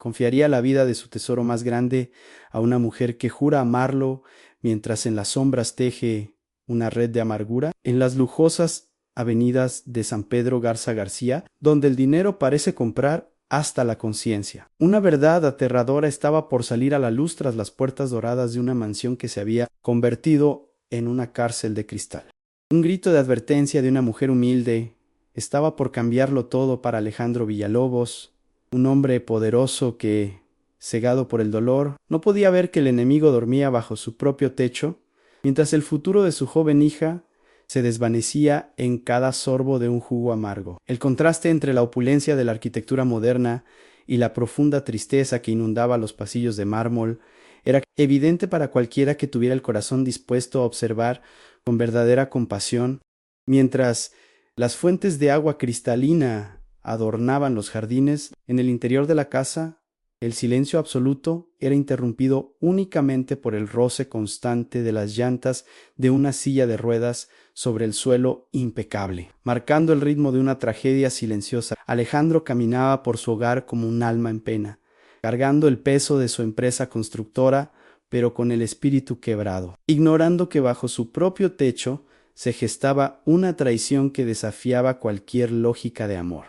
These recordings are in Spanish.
¿Confiaría la vida de su tesoro más grande a una mujer que jura amarlo mientras en las sombras teje una red de amargura? En las lujosas avenidas de San Pedro Garza García, donde el dinero parece comprar hasta la conciencia. Una verdad aterradora estaba por salir a la luz tras las puertas doradas de una mansión que se había convertido en una cárcel de cristal. Un grito de advertencia de una mujer humilde estaba por cambiarlo todo para Alejandro Villalobos, un hombre poderoso que, cegado por el dolor, no podía ver que el enemigo dormía bajo su propio techo, mientras el futuro de su joven hija se desvanecía en cada sorbo de un jugo amargo. El contraste entre la opulencia de la arquitectura moderna y la profunda tristeza que inundaba los pasillos de mármol era evidente para cualquiera que tuviera el corazón dispuesto a observar con verdadera compasión, mientras las fuentes de agua cristalina adornaban los jardines. En el interior de la casa, el silencio absoluto era interrumpido únicamente por el roce constante de las llantas de una silla de ruedas sobre el suelo impecable. Marcando el ritmo de una tragedia silenciosa, Alejandro caminaba por su hogar como un alma en pena, cargando el peso de su empresa constructora, pero con el espíritu quebrado, ignorando que bajo su propio techo se gestaba una traición que desafiaba cualquier lógica de amor.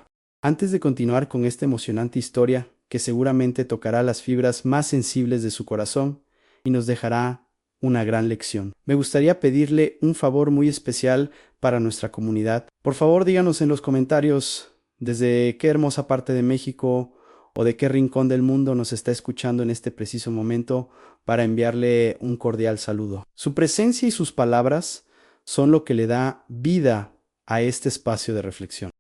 Antes de continuar con esta emocionante historia, que seguramente tocará las fibras más sensibles de su corazón y nos dejará una gran lección, me gustaría pedirle un favor muy especial para nuestra comunidad. Por favor, díganos en los comentarios desde qué hermosa parte de México o de qué rincón del mundo nos está escuchando en este preciso momento para enviarle un cordial saludo. Su presencia y sus palabras son lo que le da vida a este espacio de reflexión.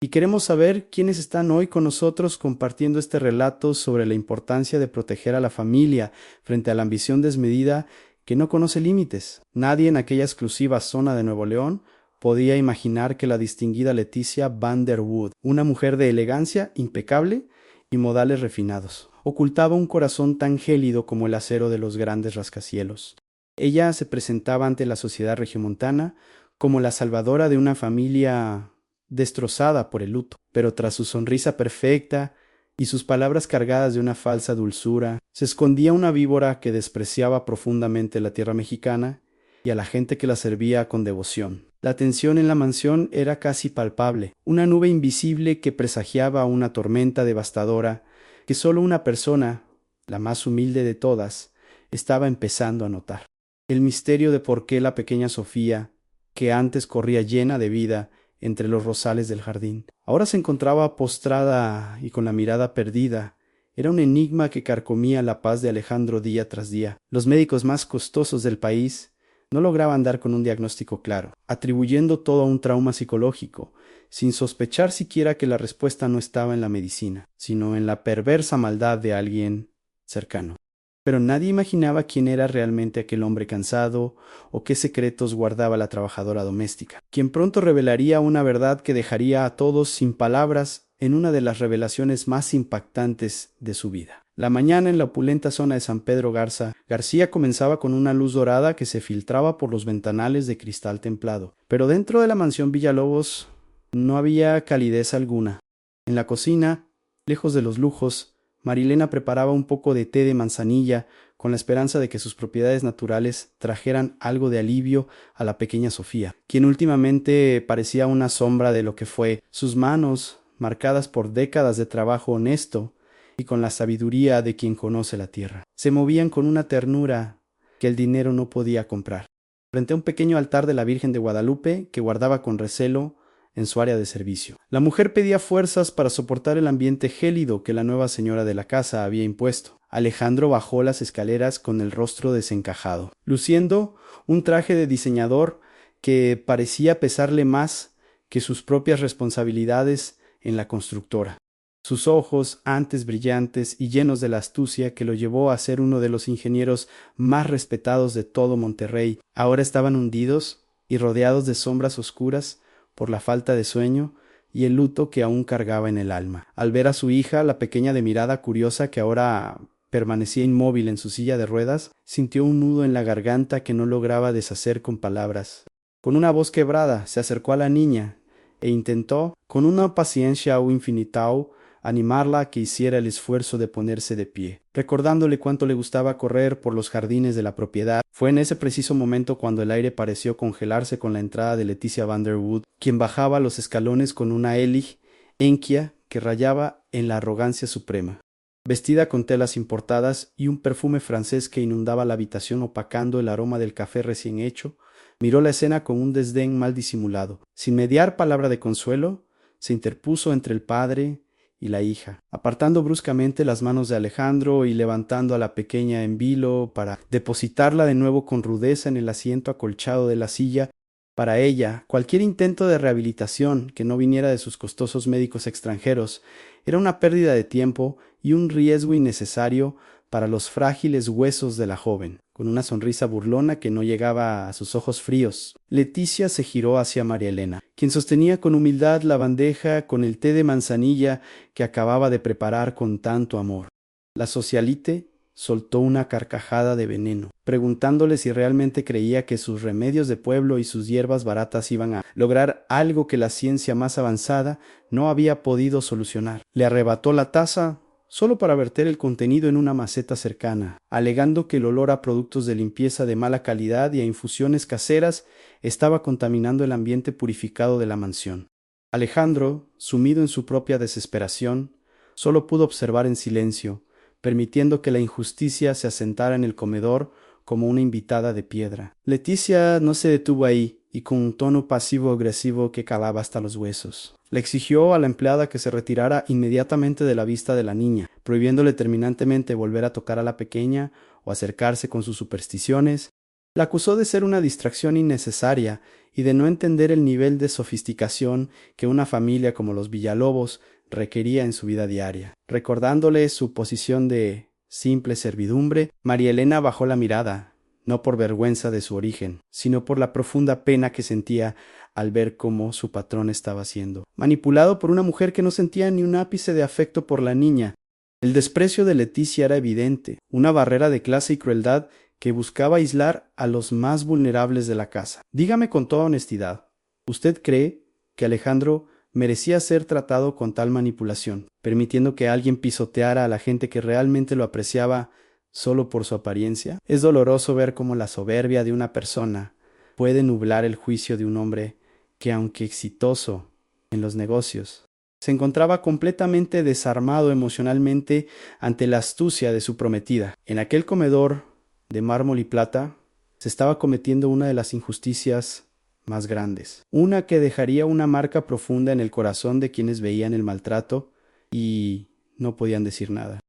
Y queremos saber quiénes están hoy con nosotros compartiendo este relato sobre la importancia de proteger a la familia frente a la ambición desmedida que no conoce límites. Nadie en aquella exclusiva zona de Nuevo León podía imaginar que la distinguida Leticia Van der Wood, una mujer de elegancia impecable y modales refinados, ocultaba un corazón tan gélido como el acero de los grandes rascacielos. Ella se presentaba ante la sociedad regiomontana como la salvadora de una familia destrozada por el luto, pero tras su sonrisa perfecta y sus palabras cargadas de una falsa dulzura, se escondía una víbora que despreciaba profundamente la tierra mexicana y a la gente que la servía con devoción. La tensión en la mansión era casi palpable, una nube invisible que presagiaba una tormenta devastadora que solo una persona, la más humilde de todas, estaba empezando a notar. El misterio de por qué la pequeña Sofía, que antes corría llena de vida entre los rosales del jardín, ahora se encontraba postrada y con la mirada perdida, era un enigma que carcomía la paz de Alejandro día tras día. Los médicos más costosos del país no lograban dar con un diagnóstico claro, atribuyendo todo a un trauma psicológico, sin sospechar siquiera que la respuesta no estaba en la medicina, sino en la perversa maldad de alguien cercano. Pero nadie imaginaba quién era realmente aquel hombre cansado o qué secretos guardaba la trabajadora doméstica, quien pronto revelaría una verdad que dejaría a todos sin palabras en una de las revelaciones más impactantes de su vida. La mañana en la opulenta zona de San Pedro García comenzaba con una luz dorada que se filtraba por los ventanales de cristal templado. Pero dentro de la mansión Villalobos no había calidez alguna. En la cocina, lejos de los lujos, Marilena preparaba un poco de té de manzanilla con la esperanza de que sus propiedades naturales trajeran algo de alivio a la pequeña Sofía, quien últimamente parecía una sombra de lo que fue. Sus manos, marcadas por décadas de trabajo honesto y con la sabiduría de quien conoce la tierra, se movían con una ternura que el dinero no podía comprar. Frente a un pequeño altar de la Virgen de Guadalupe que guardaba con recelo en su área de servicio, la mujer pedía fuerzas para soportar el ambiente gélido que la nueva señora de la casa había impuesto. Alejandro bajó las escaleras con el rostro desencajado, luciendo un traje de diseñador que parecía pesarle más que sus propias responsabilidades en la constructora. Sus ojos, antes brillantes y llenos de la astucia que lo llevó a ser uno de los ingenieros más respetados de todo Monterrey, ahora estaban hundidos y rodeados de sombras oscuras por la falta de sueño y el luto que aún cargaba en el alma. Al ver a su hija, la pequeña de mirada curiosa que ahora permanecía inmóvil en su silla de ruedas, sintió un nudo en la garganta que no lograba deshacer con palabras. Con una voz quebrada, se acercó a la niña e intentó, con una paciencia infinitau, animarla a que hiciera el esfuerzo de ponerse de pie. Recordándole cuánto le gustaba correr por los jardines de la propiedad, fue en ese preciso momento cuando el aire pareció congelarse con la entrada de Leticia Vanderwood, quien bajaba los escalones con una Elig enquia que rayaba en la arrogancia suprema. Vestida con telas importadas y un perfume francés que inundaba la habitación opacando el aroma del café recién hecho, miró la escena con un desdén mal disimulado. Sin mediar palabra de consuelo, se interpuso entre el padre y la hija, apartando bruscamente las manos de Alejandro y levantando a la pequeña en vilo para depositarla de nuevo con rudeza en el asiento acolchado de la silla. Para ella, cualquier intento de rehabilitación que no viniera de sus costosos médicos extranjeros era una pérdida de tiempo y un riesgo innecesario para los frágiles huesos de la joven. Con una sonrisa burlona que no llegaba a sus ojos fríos, Leticia se giró hacia María Elena, quien sostenía con humildad la bandeja con el té de manzanilla que acababa de preparar con tanto amor. La socialite soltó una carcajada de veneno, preguntándole si realmente creía que sus remedios de pueblo y sus hierbas baratas iban a lograr algo que la ciencia más avanzada no había podido solucionar. Le arrebató la taza solo para verter el contenido en una maceta cercana, alegando que el olor a productos de limpieza de mala calidad y a infusiones caseras estaba contaminando el ambiente purificado de la mansión. Alejandro, sumido en su propia desesperación, solo pudo observar en silencio, permitiendo que la injusticia se asentara en el comedor como una invitada de piedra. Leticia no se detuvo ahí, y con un tono pasivo-agresivo que calaba hasta los huesos, le exigió a la empleada que se retirara inmediatamente de la vista de la niña, prohibiéndole terminantemente volver a tocar a la pequeña o acercarse con sus supersticiones. La acusó de ser una distracción innecesaria y de no entender el nivel de sofisticación que una familia como los Villalobos requería en su vida diaria. Recordándole su posición de simple servidumbre, María Elena bajó la mirada, no por vergüenza de su origen, sino por la profunda pena que sentía al ver cómo su patrón estaba siendo manipulado por una mujer que no sentía ni un ápice de afecto por la niña. El desprecio de Leticia era evidente, una barrera de clase y crueldad que buscaba aislar a los más vulnerables de la casa. Dígame con toda honestidad, ¿usted cree que Alejandro merecía ser tratado con tal manipulación, permitiendo que alguien pisoteara a la gente que realmente lo apreciaba solo por su apariencia? Es doloroso ver cómo la soberbia de una persona puede nublar el juicio de un hombre que, aunque exitoso en los negocios, se encontraba completamente desarmado emocionalmente ante la astucia de su prometida. En aquel comedor de mármol y plata se estaba cometiendo una de las injusticias más grandes, una que dejaría una marca profunda en el corazón de quienes veían el maltrato y no podían decir nada.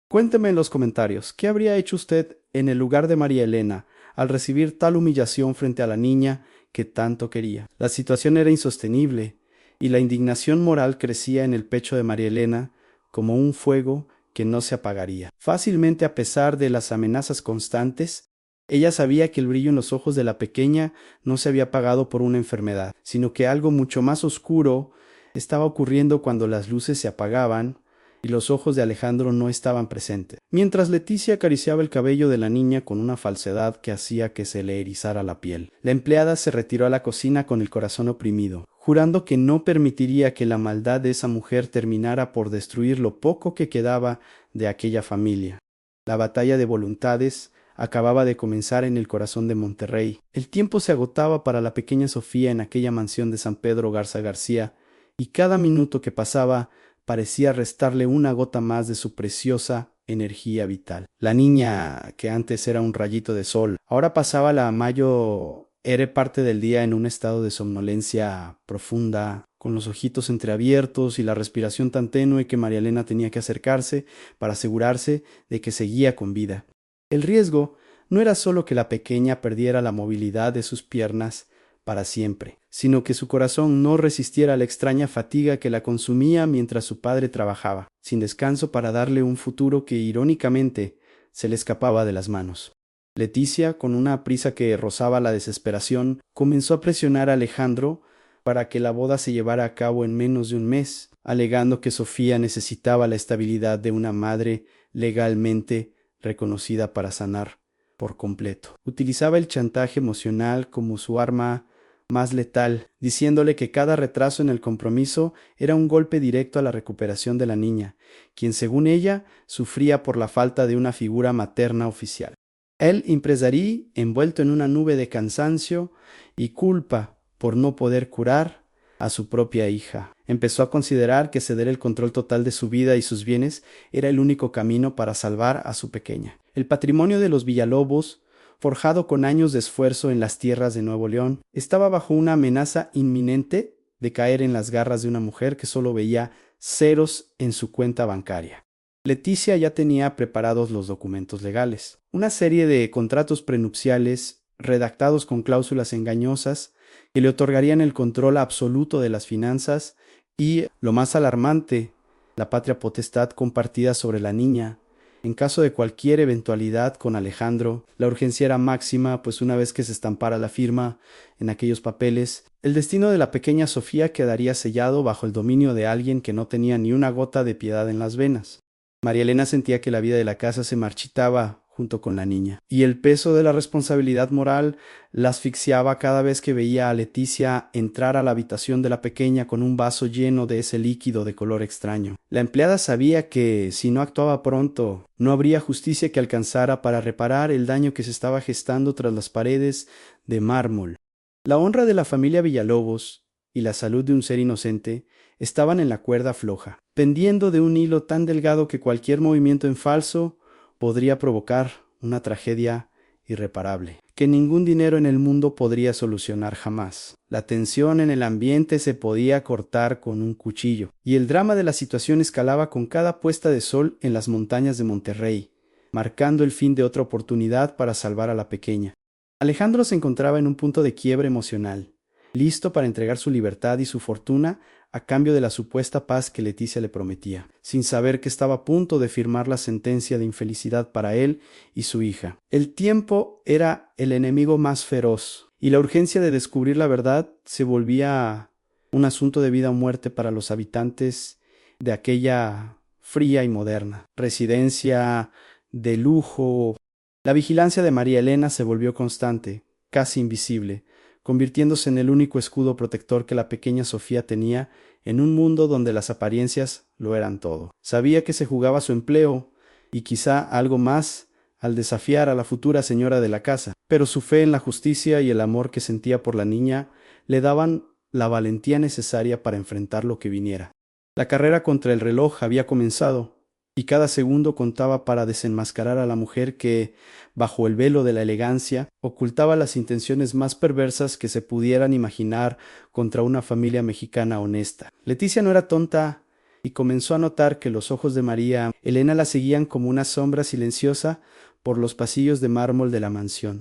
Cuénteme en los comentarios, ¿qué habría hecho usted en el lugar de María Elena al recibir tal humillación frente a la niña que tanto quería? La situación era insostenible y la indignación moral crecía en el pecho de María Elena como un fuego que no se apagaría. Fácilmente, a pesar de las amenazas constantes, ella sabía que el brillo en los ojos de la pequeña no se había apagado por una enfermedad, sino que algo mucho más oscuro estaba ocurriendo cuando las luces se apagaban y los ojos de Alejandro no estaban presentes. Mientras Leticia acariciaba el cabello de la niña con una falsedad que hacía que se le erizara la piel, la empleada se retiró a la cocina con el corazón oprimido, jurando que no permitiría que la maldad de esa mujer terminara por destruir lo poco que quedaba de aquella familia. La batalla de voluntades acababa de comenzar en el corazón de Monterrey. El tiempo se agotaba para la pequeña Sofía en aquella mansión de San Pedro Garza García, y cada minuto que pasaba parecía restarle una gota más de su preciosa energía vital. La niña, que antes era un rayito de sol, ahora pasaba la mayor parte del día en un estado de somnolencia profunda, con los ojitos entreabiertos y la respiración tan tenue que María Elena tenía que acercarse para asegurarse de que seguía con vida. El riesgo no era solo que la pequeña perdiera la movilidad de sus piernas para siempre, sino que su corazón no resistiera a la extraña fatiga que la consumía mientras su padre trabajaba, sin descanso para darle un futuro que irónicamente se le escapaba de las manos. Leticia, con una prisa que rozaba la desesperación, comenzó a presionar a Alejandro para que la boda se llevara a cabo en menos de un mes, alegando que Sofía necesitaba la estabilidad de una madre legalmente reconocida para sanar por completo. Utilizaba el chantaje emocional como su arma más letal, diciéndole que cada retraso en el compromiso era un golpe directo a la recuperación de la niña, quien según ella sufría por la falta de una figura materna oficial. El impresarí, envuelto en una nube de cansancio y culpa por no poder curar a su propia hija, empezó a considerar que ceder el control total de su vida y sus bienes era el único camino para salvar a su pequeña. El patrimonio de los Villalobos, forjado con años de esfuerzo en las tierras de Nuevo León, estaba bajo una amenaza inminente de caer en las garras de una mujer que solo veía ceros en su cuenta bancaria. Leticia ya tenía preparados los documentos legales, una serie de contratos prenupciales redactados con cláusulas engañosas que le otorgarían el control absoluto de las finanzas y, lo más alarmante, la patria potestad compartida sobre la niña. En caso de cualquier eventualidad con Alejandro, la urgencia era máxima, pues una vez que se estampara la firma en aquellos papeles, el destino de la pequeña Sofía quedaría sellado bajo el dominio de alguien que no tenía ni una gota de piedad en las venas. María Elena sentía que la vida de la casa se marchitaba junto con la niña, y el peso de la responsabilidad moral la asfixiaba cada vez que veía a Leticia entrar a la habitación de la pequeña con un vaso lleno de ese líquido de color extraño. La empleada sabía que, si no actuaba pronto, no habría justicia que alcanzara para reparar el daño que se estaba gestando tras las paredes de mármol. La honra de la familia Villalobos y la salud de un ser inocente estaban en la cuerda floja, pendiendo de un hilo tan delgado que cualquier movimiento en falso podría provocar una tragedia irreparable, que ningún dinero en el mundo podría solucionar jamás. La tensión en el ambiente se podía cortar con un cuchillo, y el drama de la situación escalaba con cada puesta de sol en las montañas de Monterrey, marcando el fin de otra oportunidad para salvar a la pequeña. Alejandro se encontraba en un punto de quiebre emocional, listo para entregar su libertad y su fortuna a cambio de la supuesta paz que Leticia le prometía, sin saber que estaba a punto de firmar la sentencia de infelicidad para él y su hija. El tiempo era el enemigo más feroz, y la urgencia de descubrir la verdad se volvía un asunto de vida o muerte para los habitantes de aquella fría y moderna residencia de lujo. La vigilancia de María Elena se volvió constante, casi invisible, convirtiéndose en el único escudo protector que la pequeña Sofía tenía en un mundo donde las apariencias lo eran todo. Sabía que se jugaba su empleo y quizá algo más al desafiar a la futura señora de la casa, pero su fe en la justicia y el amor que sentía por la niña le daban la valentía necesaria para enfrentar lo que viniera. La carrera contra el reloj había comenzado, y cada segundo contaba para desenmascarar a la mujer que, bajo el velo de la elegancia, ocultaba las intenciones más perversas que se pudieran imaginar contra una familia mexicana honesta. Leticia no era tonta y comenzó a notar que los ojos de María Elena la seguían como una sombra silenciosa por los pasillos de mármol de la mansión.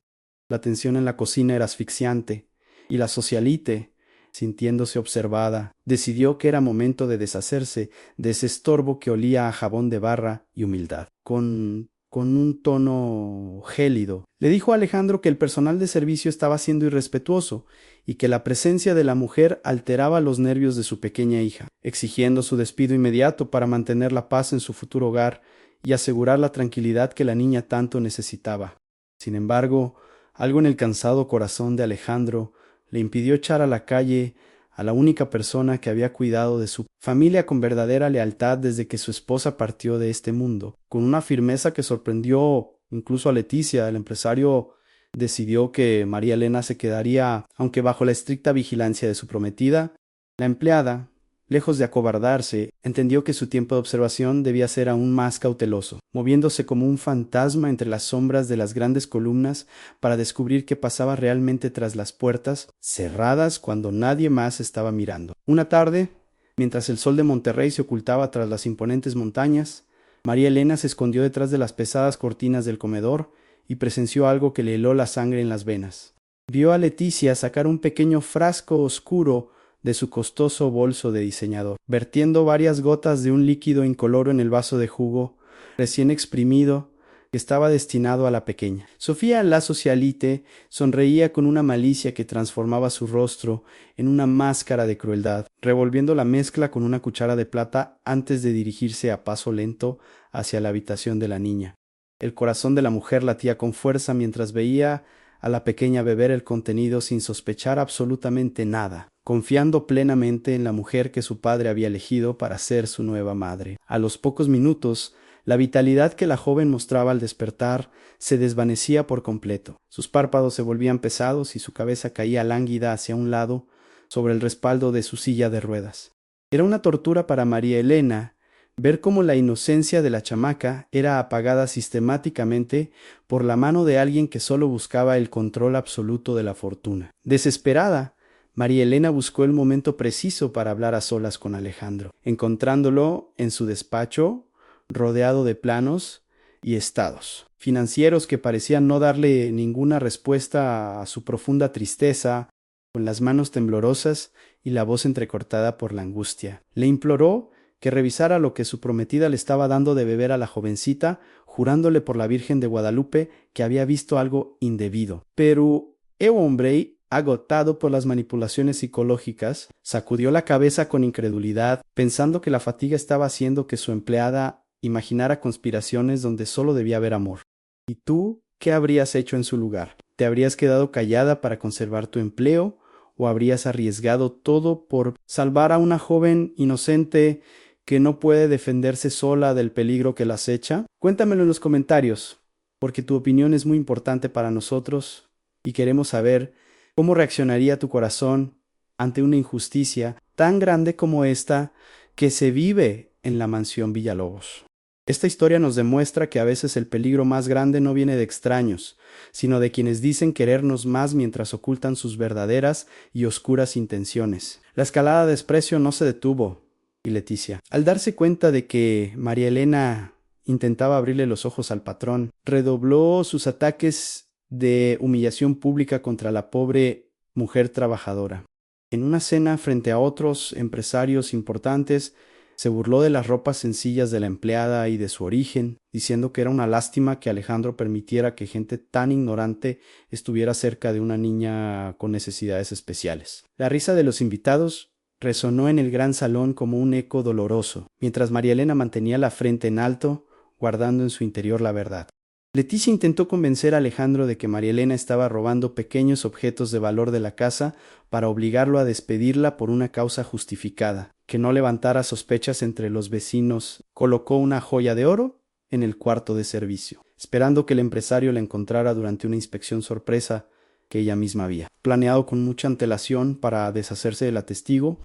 La tensión en la cocina era asfixiante, y la socialite, sintiéndose observada, decidió que era momento de deshacerse de ese estorbo que olía a jabón de barra y humildad. Con un tono gélido, le dijo a Alejandro que el personal de servicio estaba siendo irrespetuoso y que la presencia de la mujer alteraba los nervios de su pequeña hija, exigiendo su despido inmediato para mantener la paz en su futuro hogar y asegurar la tranquilidad que la niña tanto necesitaba. Sin embargo, algo en el cansado corazón de Alejandro le impidió echar a la calle a la única persona que había cuidado de su familia con verdadera lealtad desde que su esposa partió de este mundo. Con una firmeza que sorprendió incluso a Leticia, el empresario decidió que María Elena se quedaría, aunque bajo la estricta vigilancia de su prometida. La empleada, lejos de acobardarse, entendió que su tiempo de observación debía ser aún más cauteloso, moviéndose como un fantasma entre las sombras de las grandes columnas para descubrir qué pasaba realmente tras las puertas, cerradas cuando nadie más estaba mirando. Una tarde, mientras el sol de Monterrey se ocultaba tras las imponentes montañas, María Elena se escondió detrás de las pesadas cortinas del comedor y presenció algo que le heló la sangre en las venas. Vio a Leticia sacar un pequeño frasco oscuro de su costoso bolso de diseñador, vertiendo varias gotas de un líquido incoloro en el vaso de jugo recién exprimido que estaba destinado a la pequeña. Sofía la socialite sonreía con una malicia que transformaba su rostro en una máscara de crueldad, revolviendo la mezcla con una cuchara de plata antes de dirigirse a paso lento hacia la habitación de la niña. El corazón de la mujer latía con fuerza mientras veía a la pequeña beber el contenido sin sospechar absolutamente nada, confiando plenamente en la mujer que su padre había elegido para ser su nueva madre. A los pocos minutos, la vitalidad que la joven mostraba al despertar se desvanecía por completo. Sus párpados se volvían pesados y su cabeza caía lánguida hacia un lado sobre el respaldo de su silla de ruedas. Era una tortura para María Elena ver cómo la inocencia de la chamaca era apagada sistemáticamente por la mano de alguien que solo buscaba el control absoluto de la fortuna. Desesperada, María Elena buscó el momento preciso para hablar a solas con Alejandro, encontrándolo en su despacho, rodeado de planos y estados financieros que parecían no darle ninguna respuesta a su profunda tristeza, con las manos temblorosas y la voz entrecortada por la angustia. Le imploró que revisara lo que su prometida le estaba dando de beber a la jovencita, jurándole por la Virgen de Guadalupe que había visto algo indebido. Pero el hombre, agotado por las manipulaciones psicológicas, sacudió la cabeza con incredulidad, pensando que la fatiga estaba haciendo que su empleada imaginara conspiraciones donde solo debía haber amor. ¿Y tú qué habrías hecho en su lugar? ¿Te habrías quedado callada para conservar tu empleo o habrías arriesgado todo por salvar a una joven inocente que no puede defenderse sola del peligro que la acecha? Cuéntamelo en los comentarios, porque tu opinión es muy importante para nosotros y queremos saber cómo reaccionaría tu corazón ante una injusticia tan grande como esta que se vive en la mansión Villalobos. Esta historia nos demuestra que a veces el peligro más grande no viene de extraños, sino de quienes dicen querernos más mientras ocultan sus verdaderas y oscuras intenciones. La escalada de desprecio no se detuvo, y Leticia, al darse cuenta de que María Elena intentaba abrirle los ojos al patrón, redobló sus ataques de humillación pública contra la pobre mujer trabajadora. En una cena frente a otros empresarios importantes, se burló de las ropas sencillas de la empleada y de su origen, diciendo que era una lástima que Alejandro permitiera que gente tan ignorante estuviera cerca de una niña con necesidades especiales. La risa de los invitados resonó en el gran salón como un eco doloroso, mientras María Elena mantenía la frente en alto, guardando en su interior la verdad. Leticia intentó convencer a Alejandro de que María Elena estaba robando pequeños objetos de valor de la casa para obligarlo a despedirla por una causa justificada, que no levantara sospechas entre los vecinos. Colocó una joya de oro en el cuarto de servicio, esperando que el empresario la encontrara durante una inspección sorpresa que ella misma había planeado con mucha antelación para deshacerse del testigo,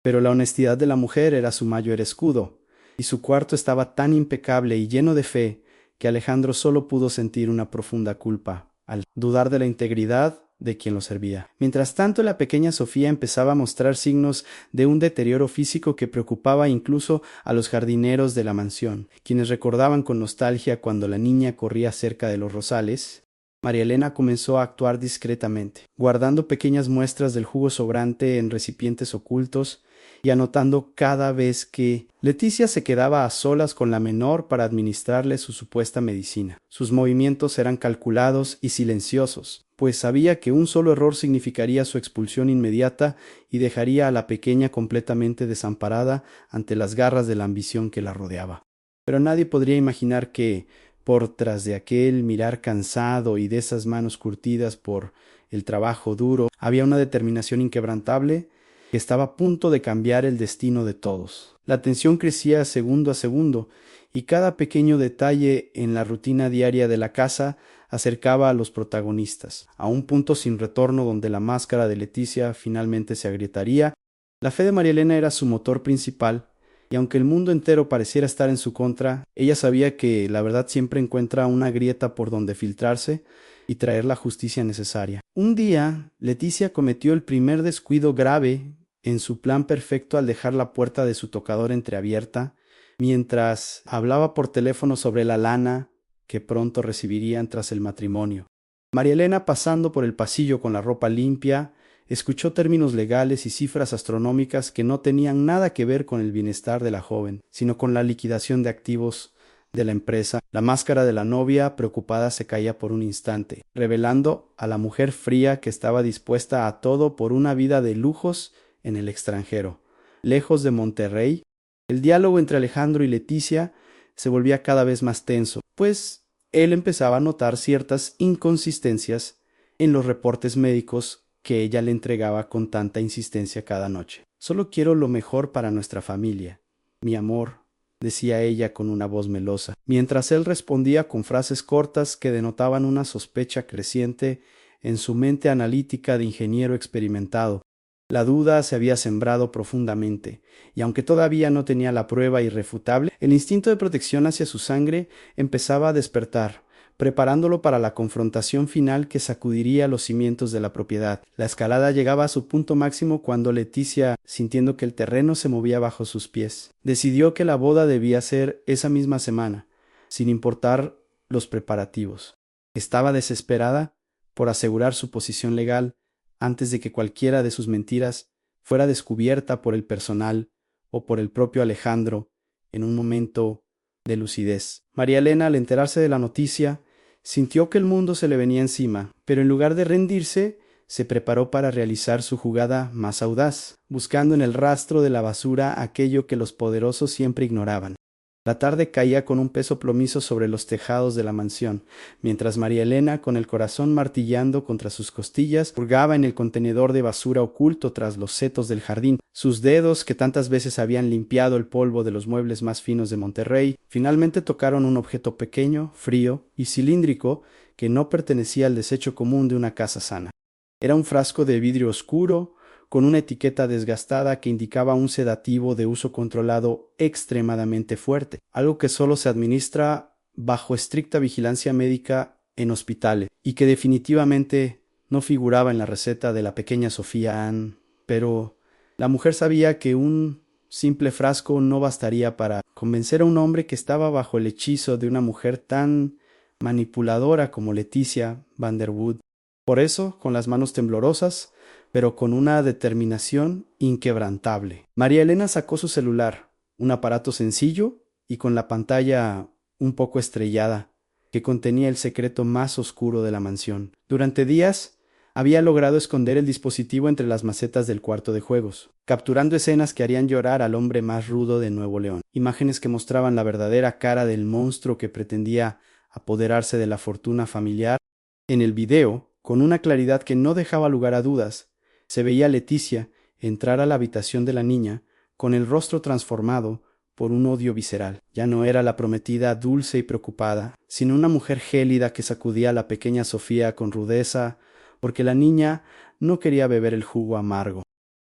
pero la honestidad de la mujer era su mayor escudo, y su cuarto estaba tan impecable y lleno de fe que Alejandro solo pudo sentir una profunda culpa al dudar de la integridad de quien lo servía. Mientras tanto, la pequeña Sofía empezaba a mostrar signos de un deterioro físico que preocupaba incluso a los jardineros de la mansión, quienes recordaban con nostalgia cuando la niña corría cerca de los rosales. María Elena comenzó a actuar discretamente, guardando pequeñas muestras del jugo sobrante en recipientes ocultos y anotando cada vez que Leticia se quedaba a solas con la menor para administrarle su supuesta medicina. Sus movimientos eran calculados y silenciosos, pues sabía que un solo error significaría su expulsión inmediata y dejaría a la pequeña completamente desamparada ante las garras de la ambición que la rodeaba. Pero nadie podría imaginar que, por tras de aquel mirar cansado y de esas manos curtidas por el trabajo duro, había una determinación inquebrantable que estaba a punto de cambiar el destino de todos. La tensión crecía segundo a segundo, y cada pequeño detalle en la rutina diaria de la casa acercaba a los protagonistas, a un punto sin retorno donde la máscara de Leticia finalmente se agrietaría. La fe de María Elena era su motor principal, y aunque el mundo entero pareciera estar en su contra, ella sabía que la verdad siempre encuentra una grieta por donde filtrarse y traer la justicia necesaria. Un día, Leticia cometió el primer descuido grave en su plan perfecto al dejar la puerta de su tocador entreabierta, mientras hablaba por teléfono sobre la lana que pronto recibirían tras el matrimonio. María Elena, pasando por el pasillo con la ropa limpia, escuchó términos legales y cifras astronómicas que no tenían nada que ver con el bienestar de la joven, sino con la liquidación de activos de la empresa. La máscara de la novia preocupada se caía por un instante, revelando a la mujer fría que estaba dispuesta a todo por una vida de lujos en el extranjero. Lejos de Monterrey, el diálogo entre Alejandro y Leticia se volvía cada vez más tenso, pues él empezaba a notar ciertas inconsistencias en los reportes médicos que ella le entregaba con tanta insistencia cada noche. Solo quiero lo mejor para nuestra familia, mi amor, decía ella con una voz melosa, mientras él respondía con frases cortas que denotaban una sospecha creciente en su mente analítica de ingeniero experimentado. La duda se había sembrado profundamente, y aunque todavía no tenía la prueba irrefutable, el instinto de protección hacia su sangre empezaba a despertar, preparándolo para la confrontación final que sacudiría los cimientos de la propiedad. La escalada llegaba a su punto máximo cuando Leticia, sintiendo que el terreno se movía bajo sus pies, decidió que la boda debía ser esa misma semana, sin importar los preparativos. Estaba desesperada por asegurar su posición legal antes de que cualquiera de sus mentiras fuera descubierta por el personal o por el propio Alejandro en un momento de lucidez. María Elena, al enterarse de la noticia, sintió que el mundo se le venía encima, pero en lugar de rendirse, se preparó para realizar su jugada más audaz, buscando en el rastro de la basura aquello que los poderosos siempre ignoraban. La tarde caía con un peso plomizo sobre los tejados de la mansión, mientras María Elena, con el corazón martillando contra sus costillas, hurgaba en el contenedor de basura oculto tras los setos del jardín. Sus dedos, que tantas veces habían limpiado el polvo de los muebles más finos de Monterrey, finalmente tocaron un objeto pequeño, frío y cilíndrico que no pertenecía al desecho común de una casa sana. Era un frasco de vidrio oscuro, con una etiqueta desgastada que indicaba un sedativo de uso controlado extremadamente fuerte, algo que solo se administra bajo estricta vigilancia médica en hospitales, y que definitivamente no figuraba en la receta de la pequeña Sofía Ann. Pero la mujer sabía que un simple frasco no bastaría para convencer a un hombre que estaba bajo el hechizo de una mujer tan manipuladora como Leticia Van der Wood. Por eso, con las manos temblorosas, pero con una determinación inquebrantable, María Elena sacó su celular, un aparato sencillo y con la pantalla un poco estrellada, que contenía el secreto más oscuro de la mansión. Durante días había logrado esconder el dispositivo entre las macetas del cuarto de juegos, capturando escenas que harían llorar al hombre más rudo de Nuevo León, imágenes que mostraban la verdadera cara del monstruo que pretendía apoderarse de la fortuna familiar. En el video, con una claridad que no dejaba lugar a dudas, se veía a Leticia entrar a la habitación de la niña con el rostro transformado por un odio visceral. Ya no era la prometida dulce y preocupada, sino una mujer gélida que sacudía a la pequeña Sofía con rudeza, porque la niña no quería beber el jugo amargo.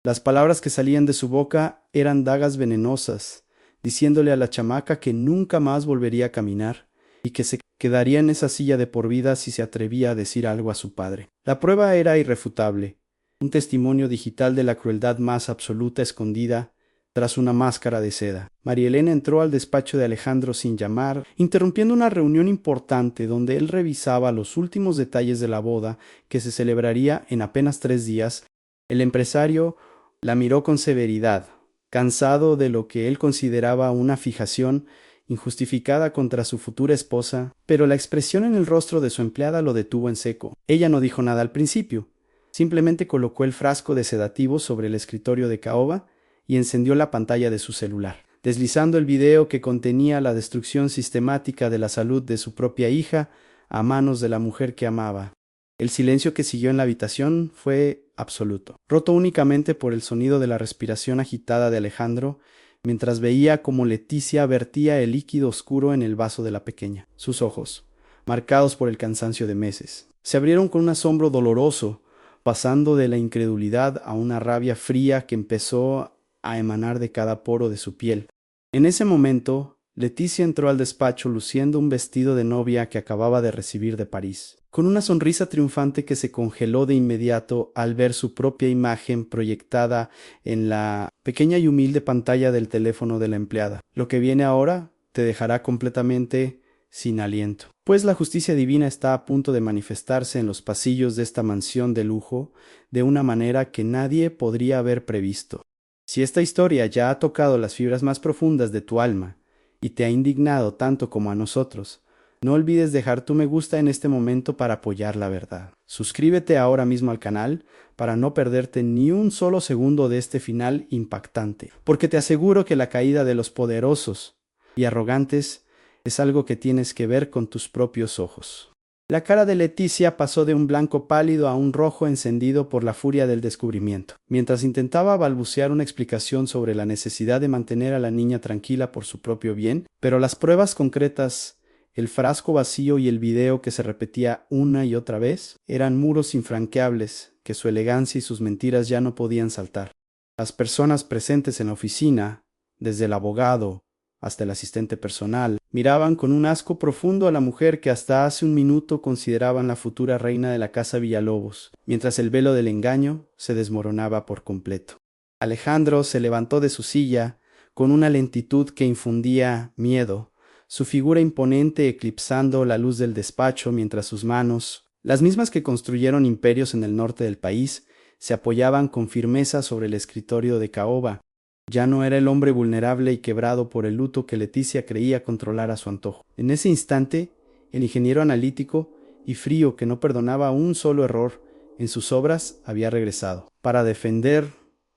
Las palabras que salían de su boca eran dagas venenosas, diciéndole a la chamaca que nunca más volvería a caminar y que se quedaría en esa silla de por vida si se atrevía a decir algo a su padre. La prueba era irrefutable, un testimonio digital de la crueldad más absoluta escondida tras una máscara de seda. María Elena entró al despacho de Alejandro sin llamar, interrumpiendo una reunión importante donde él revisaba los últimos detalles de la boda que se celebraría en apenas 3 días. El empresario la miró con severidad, cansado de lo que él consideraba una fijación injustificada contra su futura esposa, pero la expresión en el rostro de su empleada lo detuvo en seco. Ella no dijo nada al principio. Simplemente colocó el frasco de sedativo sobre el escritorio de caoba y encendió la pantalla de su celular, deslizando el video que contenía la destrucción sistemática de la salud de su propia hija a manos de la mujer que amaba. El silencio que siguió en la habitación fue absoluto, roto únicamente por el sonido de la respiración agitada de Alejandro, mientras veía cómo Leticia vertía el líquido oscuro en el vaso de la pequeña. Sus ojos, marcados por el cansancio de meses, se abrieron con un asombro doloroso, pasando de la incredulidad a una rabia fría que empezó a emanar de cada poro de su piel. En ese momento, Leticia entró al despacho luciendo un vestido de novia que acababa de recibir de París, con una sonrisa triunfante que se congeló de inmediato al ver su propia imagen proyectada en la pequeña y humilde pantalla del teléfono de la empleada. Lo que viene ahora te dejará completamente sin aliento, pues la justicia divina está a punto de manifestarse en los pasillos de esta mansión de lujo de una manera que nadie podría haber previsto. Si esta historia ya ha tocado las fibras más profundas de tu alma y te ha indignado tanto como a nosotros, no olvides dejar tu me gusta en este momento para apoyar la verdad. Suscríbete ahora mismo al canal para no perderte ni un solo segundo de este final impactante, porque te aseguro que la caída de los poderosos y arrogantes es algo que tienes que ver con tus propios ojos. La cara de Leticia pasó de un blanco pálido a un rojo encendido por la furia del descubrimiento, mientras intentaba balbucear una explicación sobre la necesidad de mantener a la niña tranquila por su propio bien, pero las pruebas concretas, el frasco vacío y el video que se repetía una y otra vez, eran muros infranqueables que su elegancia y sus mentiras ya no podían saltar. Las personas presentes en la oficina, desde el abogado hasta el asistente personal, miraban con un asco profundo a la mujer que hasta hace un minuto consideraban la futura reina de la casa Villalobos, mientras el velo del engaño se desmoronaba por completo. Alejandro se levantó de su silla con una lentitud que infundía miedo, su figura imponente eclipsando la luz del despacho mientras sus manos, las mismas que construyeron imperios en el norte del país, se apoyaban con firmeza sobre el escritorio de caoba. Ya no era el hombre vulnerable y quebrado por el luto que Leticia creía controlar a su antojo. En ese instante, el ingeniero analítico y frío que no perdonaba un solo error en sus obras había regresado, para defender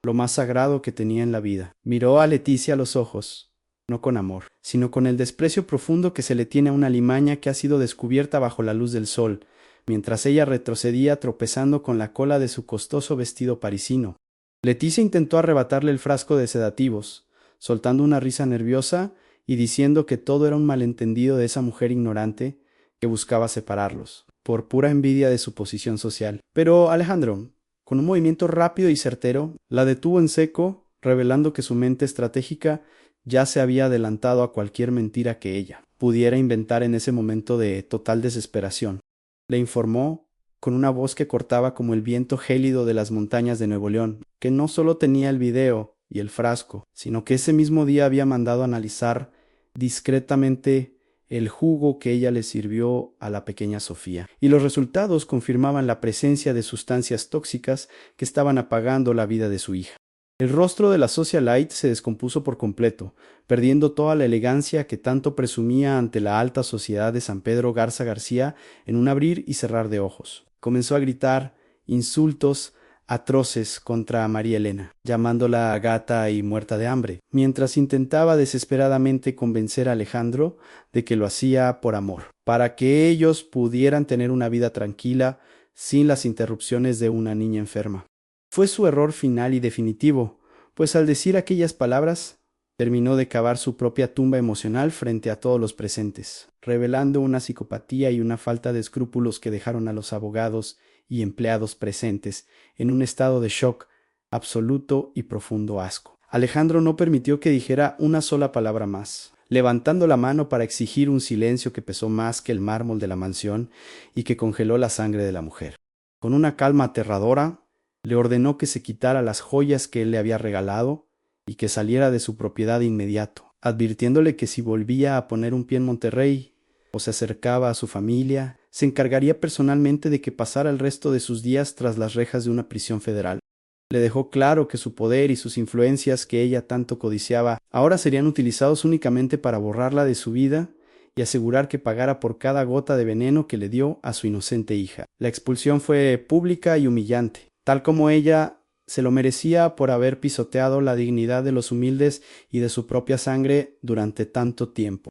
lo más sagrado que tenía en la vida. Miró a Leticia a los ojos, no con amor, sino con el desprecio profundo que se le tiene a una alimaña que ha sido descubierta bajo la luz del sol, mientras ella retrocedía tropezando con la cola de su costoso vestido parisino. Leticia intentó arrebatarle el frasco de sedativos, soltando una risa nerviosa y diciendo que todo era un malentendido de esa mujer ignorante que buscaba separarlos, por pura envidia de su posición social. Pero Alejandro, con un movimiento rápido y certero, la detuvo en seco, revelando que su mente estratégica ya se había adelantado a cualquier mentira que ella pudiera inventar en ese momento de total desesperación. Le informó con una voz que cortaba como el viento gélido de las montañas de Nuevo León, que no solo tenía el video y el frasco, sino que ese mismo día había mandado analizar discretamente el jugo que ella le sirvió a la pequeña Sofía, y los resultados confirmaban la presencia de sustancias tóxicas que estaban apagando la vida de su hija. El rostro de la socialite se descompuso por completo, perdiendo toda la elegancia que tanto presumía ante la alta sociedad de San Pedro Garza García en un abrir y cerrar de ojos. Comenzó a gritar insultos atroces contra María Elena, llamándola gata y muerta de hambre, mientras intentaba desesperadamente convencer a Alejandro de que lo hacía por amor, para que ellos pudieran tener una vida tranquila sin las interrupciones de una niña enferma. Fue su error final y definitivo, pues al decir aquellas palabras, terminó de cavar su propia tumba emocional frente a todos los presentes, revelando una psicopatía y una falta de escrúpulos que dejaron a los abogados y empleados presentes en un estado de shock absoluto y profundo asco. Alejandro no permitió que dijera una sola palabra más, levantando la mano para exigir un silencio que pesó más que el mármol de la mansión y que congeló la sangre de la mujer. Con una calma aterradora, le ordenó que se quitara las joyas que él le había regalado y que saliera de su propiedad de inmediato, advirtiéndole que si volvía a poner un pie en Monterrey o se acercaba a su familia, se encargaría personalmente de que pasara el resto de sus días tras las rejas de una prisión federal. Le dejó claro que su poder y sus influencias que ella tanto codiciaba ahora serían utilizados únicamente para borrarla de su vida y asegurar que pagara por cada gota de veneno que le dio a su inocente hija. La expulsión fue pública y humillante, tal como ella se lo merecía por haber pisoteado la dignidad de los humildes y de su propia sangre durante tanto tiempo.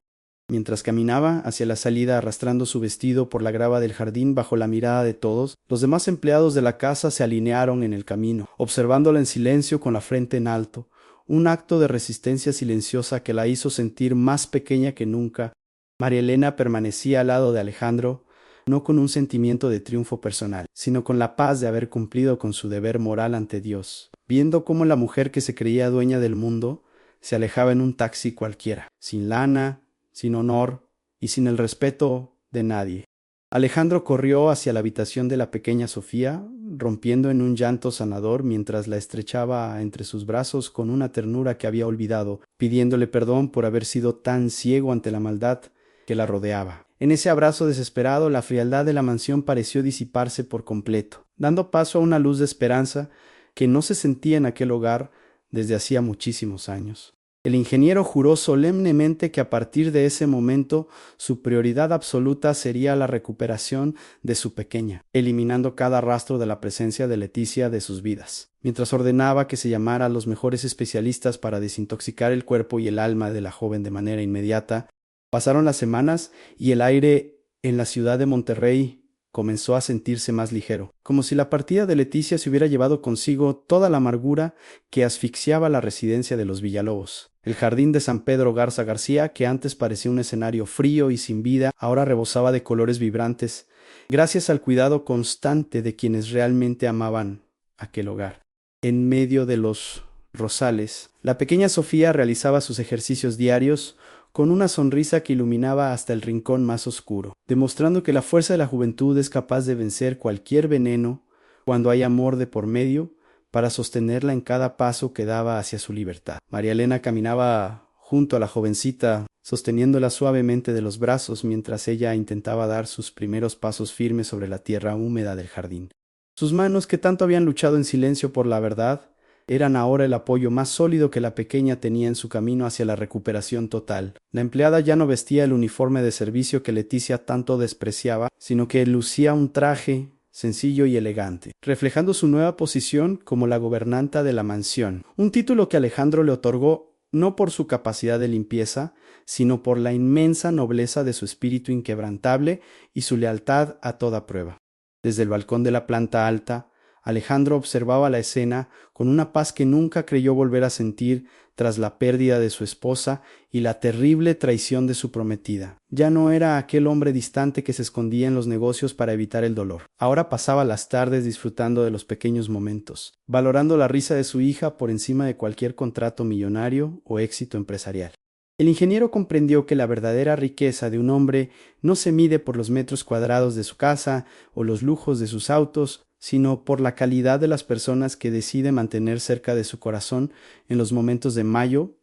Mientras caminaba hacia la salida arrastrando su vestido por la grava del jardín bajo la mirada de todos, los demás empleados de la casa se alinearon en el camino, observándola en silencio con la frente en alto, un acto de resistencia silenciosa que la hizo sentir más pequeña que nunca. María Elena permanecía al lado de Alejandro, no con un sentimiento de triunfo personal, sino con la paz de haber cumplido con su deber moral ante Dios, viendo cómo la mujer que se creía dueña del mundo se alejaba en un taxi cualquiera, sin lana, sin honor y sin el respeto de nadie. Alejandro corrió hacia la habitación de la pequeña Sofía, rompiendo en un llanto sanador mientras la estrechaba entre sus brazos con una ternura que había olvidado, pidiéndole perdón por haber sido tan ciego ante la maldad que la rodeaba. En ese abrazo desesperado, la frialdad de la mansión pareció disiparse por completo, dando paso a una luz de esperanza que no se sentía en aquel hogar desde hacía muchísimos años. El ingeniero juró solemnemente que a partir de ese momento su prioridad absoluta sería la recuperación de su pequeña, eliminando cada rastro de la presencia de Leticia de sus vidas, mientras ordenaba que se llamara a los mejores especialistas para desintoxicar el cuerpo y el alma de la joven de manera inmediata. Pasaron las semanas y el aire En la ciudad de Monterrey comenzó a sentirse más ligero, como si la partida de Leticia se hubiera llevado consigo toda la amargura que asfixiaba la residencia de los Villalobos. El jardín de San Pedro Garza García, que antes parecía un escenario frío y sin vida, ahora rebosaba de colores vibrantes, gracias al cuidado constante de quienes realmente amaban aquel hogar. En medio de los rosales, la pequeña Sofía realizaba sus ejercicios diarios con una sonrisa que iluminaba hasta el rincón más oscuro, demostrando que la fuerza de la juventud es capaz de vencer cualquier veneno cuando hay amor de por medio, para sostenerla en cada paso que daba hacia su libertad. María Elena caminaba junto a la jovencita, sosteniéndola suavemente de los brazos mientras ella intentaba dar sus primeros pasos firmes sobre la tierra húmeda del jardín. Sus manos, que tanto habían luchado en silencio por la verdad, eran ahora el apoyo más sólido que la pequeña tenía en su camino hacia la recuperación total. La empleada ya no vestía el uniforme de servicio que Leticia tanto despreciaba, sino que lucía un traje sencillo y elegante, reflejando su nueva posición como la gobernanta de la mansión, un título que Alejandro le otorgó no por su capacidad de limpieza, sino por la inmensa nobleza de su espíritu inquebrantable y su lealtad a toda prueba. Desde el balcón de la planta alta, Alejandro observaba la escena con una paz que nunca creyó volver a sentir tras la pérdida de su esposa y la terrible traición de su prometida. Ya no era aquel hombre distante que se escondía en los negocios para evitar el dolor. Ahora pasaba las tardes disfrutando de los pequeños momentos, valorando la risa de su hija por encima de cualquier contrato millonario o éxito empresarial. El ingeniero comprendió que la verdadera riqueza de un hombre no se mide por los metros cuadrados de su casa o los lujos de sus autos, sino por la calidad de las personas que decide mantener cerca de su corazón en los momentos de mayor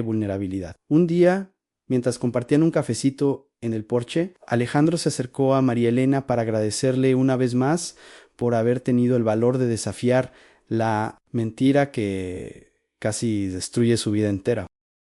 vulnerabilidad. Un día, mientras compartían un cafecito en el porche, Alejandro se acercó a María Elena para agradecerle una vez más por haber tenido el valor de desafiar la mentira que casi destruye su vida entera.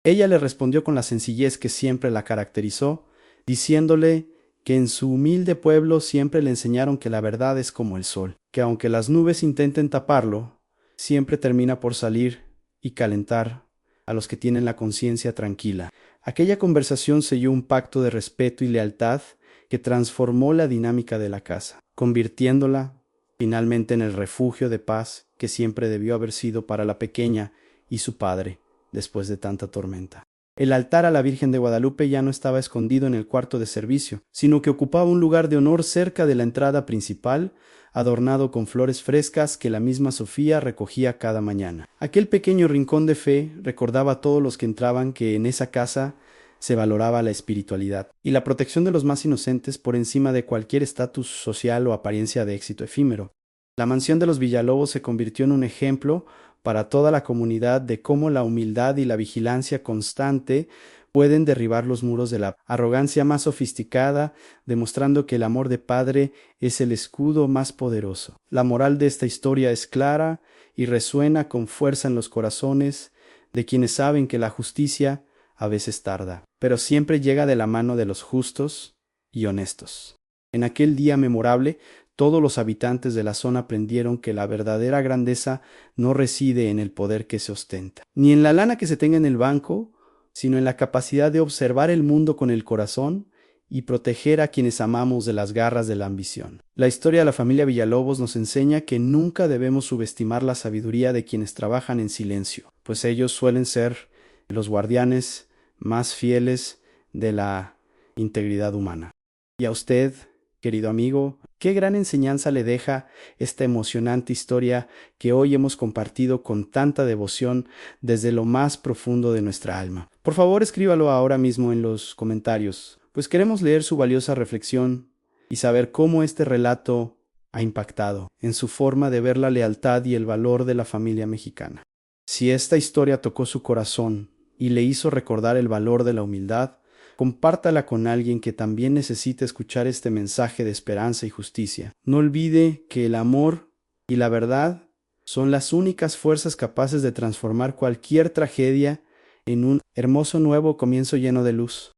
Ella le respondió con la sencillez que siempre la caracterizó, diciéndole que en su humilde pueblo siempre le enseñaron que la verdad es como el sol, que aunque las nubes intenten taparlo, siempre termina por salir y calentar a los que tienen la conciencia tranquila. Aquella conversación selló un pacto de respeto y lealtad que transformó la dinámica de la casa, convirtiéndola finalmente en el refugio de paz que siempre debió haber sido para la pequeña y su padre después de tanta tormenta. El altar a la Virgen de Guadalupe ya no estaba escondido en el cuarto de servicio, sino que ocupaba un lugar de honor cerca de la entrada principal, adornado con flores frescas que la misma Sofía recogía cada mañana. Aquel pequeño rincón de fe recordaba a todos los que entraban que en esa casa se valoraba la espiritualidad y la protección de los más inocentes por encima de cualquier estatus social o apariencia de éxito efímero. La mansión de los Villalobos se convirtió en un ejemplo para toda la comunidad de cómo la humildad y la vigilancia constante pueden derribar los muros de la arrogancia más sofisticada, demostrando que el amor de padre es el escudo más poderoso. La moral de esta historia es clara y resuena con fuerza en los corazones de quienes saben que la justicia a veces tarda, pero siempre llega de la mano de los justos y honestos. En aquel día memorable, todos los habitantes de la zona aprendieron que la verdadera grandeza no reside en el poder que se ostenta, ni en la lana que se tenga en el banco, sino en la capacidad de observar el mundo con el corazón y proteger a quienes amamos de las garras de la ambición. La historia de la familia Villalobos nos enseña que nunca debemos subestimar la sabiduría de quienes trabajan en silencio, pues ellos suelen ser los guardianes más fieles de la integridad humana. Y a usted, querido amigo, qué gran enseñanza le deja esta emocionante historia que hoy hemos compartido con tanta devoción desde lo más profundo de nuestra alma. Por favor, escríbalo ahora mismo en los comentarios, pues queremos leer su valiosa reflexión y saber cómo este relato ha impactado en su forma de ver la lealtad y el valor de la familia mexicana. Si esta historia tocó su corazón y le hizo recordar el valor de la humildad, compártala con alguien que también necesita escuchar este mensaje de esperanza y justicia. No olvide que el amor y la verdad son las únicas fuerzas capaces de transformar cualquier tragedia en un hermoso nuevo comienzo lleno de luz.